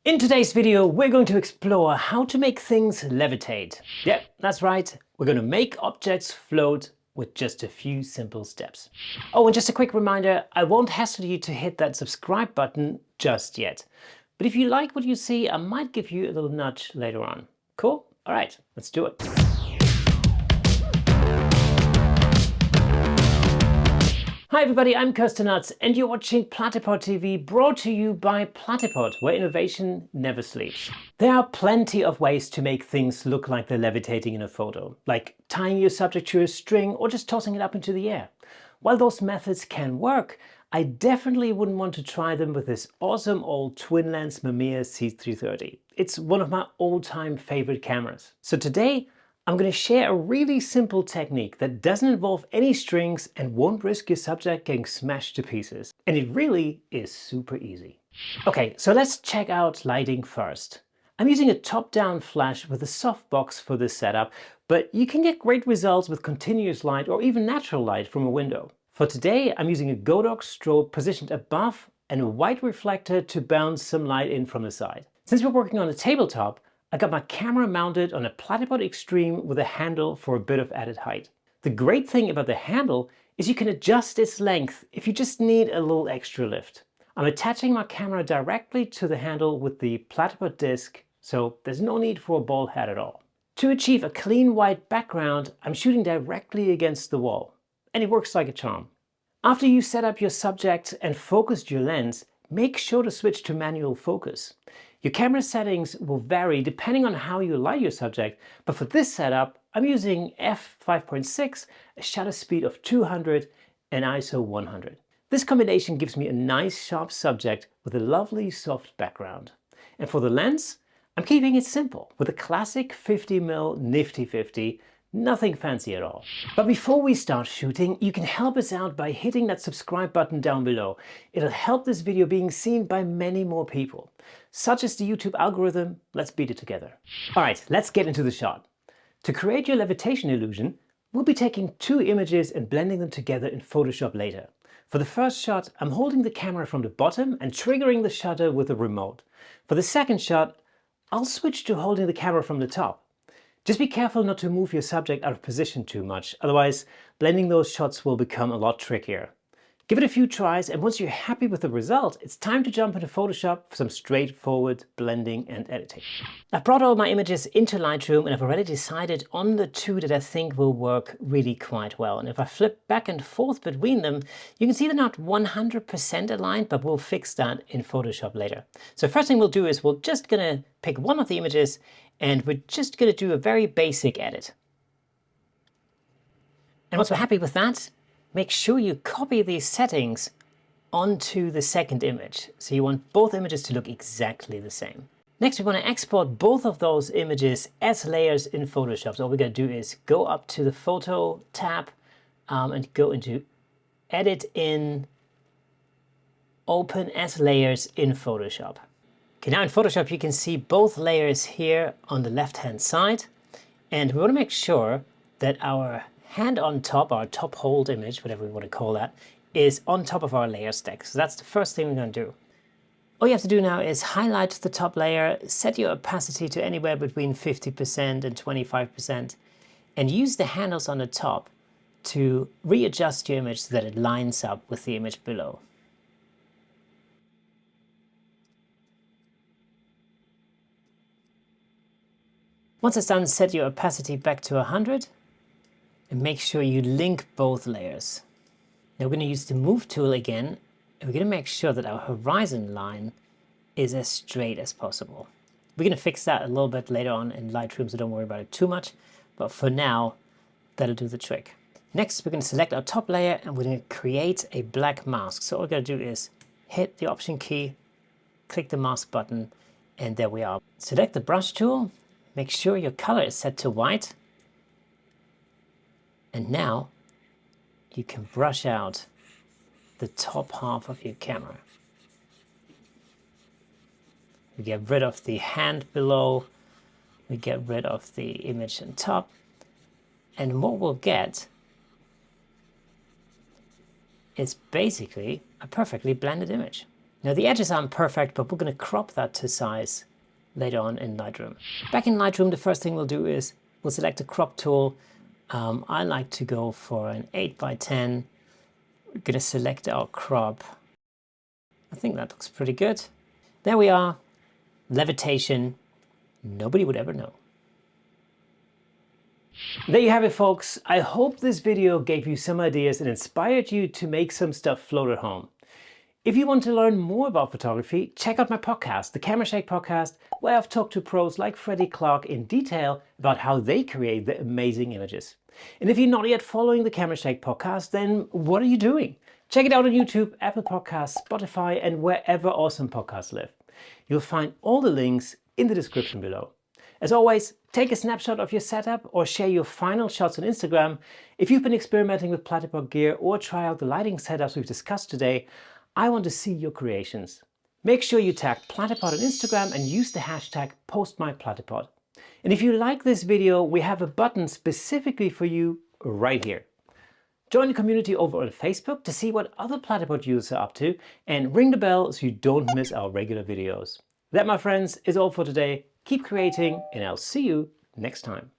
In today's video, we're going to explore how to make things levitate. Yep, that's right. We're going to make objects float with just a few simple steps. Oh, and just a quick reminder, I won't hassle you to hit that subscribe button just yet. But if you like what you see, I might give you a little nudge later on. Cool? All right, let's do it. Hi everybody, I'm Kirsten Nuts and you're watching Platypod TV, brought to you by Platypod, where innovation never sleeps. There are plenty of ways to make things look like they're levitating in a photo, like tying your subject to a string or just tossing it up into the air. While those methods can work, I definitely wouldn't want to try them with this awesome old twin-lens Mamiya C330. It's one of my all-time favorite cameras. So today, I'm going to share a really simple technique that doesn't involve any strings and won't risk your subject getting smashed to pieces. And it really is super easy. Okay, so let's check out lighting first. I'm using a top-down flash with a softbox for this setup, but you can get great results with continuous light or even natural light from a window. For today, I'm using a Godox strobe positioned above and a white reflector to bounce some light in from the side. Since we're working on a tabletop, I got my camera mounted on a Platypod Extreme with a handle for a bit of added height. The great thing about the handle is you can adjust its length if you just need a little extra lift. I'm attaching my camera directly to the handle with the Platypod disc, so there's no need for a ball head at all. To achieve a clean white background, I'm shooting directly against the wall, and it works like a charm. After you set up your subject and focused your lens, make sure to switch to manual focus. Your camera settings will vary depending on how you light your subject, but for this setup, I'm using f5.6, a shutter speed of 200 and ISO 100. This combination gives me a nice sharp subject with a lovely soft background. And for the lens, I'm keeping it simple with a classic 50mm nifty 50, nothing fancy at all. But before we start shooting, you can help us out by hitting that subscribe button down below. It'll help this video being seen by many more people. Such as the YouTube algorithm, let's beat it together. All right, let's get into the shot. To create your levitation illusion, we'll be taking two images and blending them together in Photoshop later. For the first shot, I'm holding the camera from the bottom and triggering the shutter with a remote. For the second shot, I'll switch to holding the camera from the top. Just be careful not to move your subject out of position too much, otherwise blending those shots will become a lot trickier. Give it a few tries, and once you're happy with the result, it's time to jump into Photoshop for some straightforward blending and editing. I've brought all my images into Lightroom and I've already decided on the two that I think will work really quite well. And if I flip back and forth between them, you can see they're not 100% aligned, but we'll fix that in Photoshop later. So first thing we'll do is we're just gonna pick one of the images and we're just gonna do a very basic edit. And once we're happy with that, make sure you copy these settings onto the second image. So you want both images to look exactly the same. Next, we want to export both of those images as layers in Photoshop. So all we're going to do is go up to the Photo tab and go into Edit in, Open as Layers in Photoshop. Okay, now in Photoshop you can see both layers here on the left-hand side. And we want to make sure that our hand on top, our top hold image, whatever we want to call that, is on top of our layer stack. So that's the first thing we're going to do. All you have to do now is highlight the top layer, set your opacity to anywhere between 50% and 25%, and use the handles on the top to readjust your image so that it lines up with the image below. Once it's done, set your opacity back to 100. And make sure you link both layers. Now we're going to use the Move tool again, and we're going to make sure that our horizon line is as straight as possible. We're going to fix that a little bit later on in Lightroom, so don't worry about it too much. But for now, that'll do the trick. Next, we're going to select our top layer and we're going to create a black mask. So all we're going to do is hit the Option key, click the mask button, and there we are. Select the brush tool, make sure your color is set to white. And now you can brush out the top half of your camera. We get rid of the hand below, we get rid of the image on top, and what we'll get is basically a perfectly blended image. Now the edges aren't perfect, but we're going to crop that to size later on in Lightroom. Back in Lightroom, the first thing we'll do is we'll select a crop tool. I like to go for an 8x10. We're going to select our crop. I think that looks pretty good. There we are. Levitation. Nobody would ever know. There you have it, folks. I hope this video gave you some ideas and inspired you to make some stuff float at home. If you want to learn more about photography, check out my podcast, the Camera Shake Podcast, where I've talked to pros like Freddie Clark in detail about how they create the amazing images. And if you're not yet following the Camera Shake Podcast, then what are you doing? Check it out on YouTube, Apple Podcasts, Spotify, and wherever awesome podcasts live. You'll find all the links in the description below. As always, take a snapshot of your setup or share your final shots on Instagram. If you've been experimenting with Platypod gear or try out the lighting setups we've discussed today, I want to see your creations. Make sure you tag Platypod on Instagram and use the hashtag #PostMyPlatypod. And if you like this video, we have a button specifically for you right here. Join the community over on Facebook to see what other Platypod users are up to, and ring the bell so you don't miss our regular videos. That, my friends, is all for today. Keep creating, and I'll see you next time.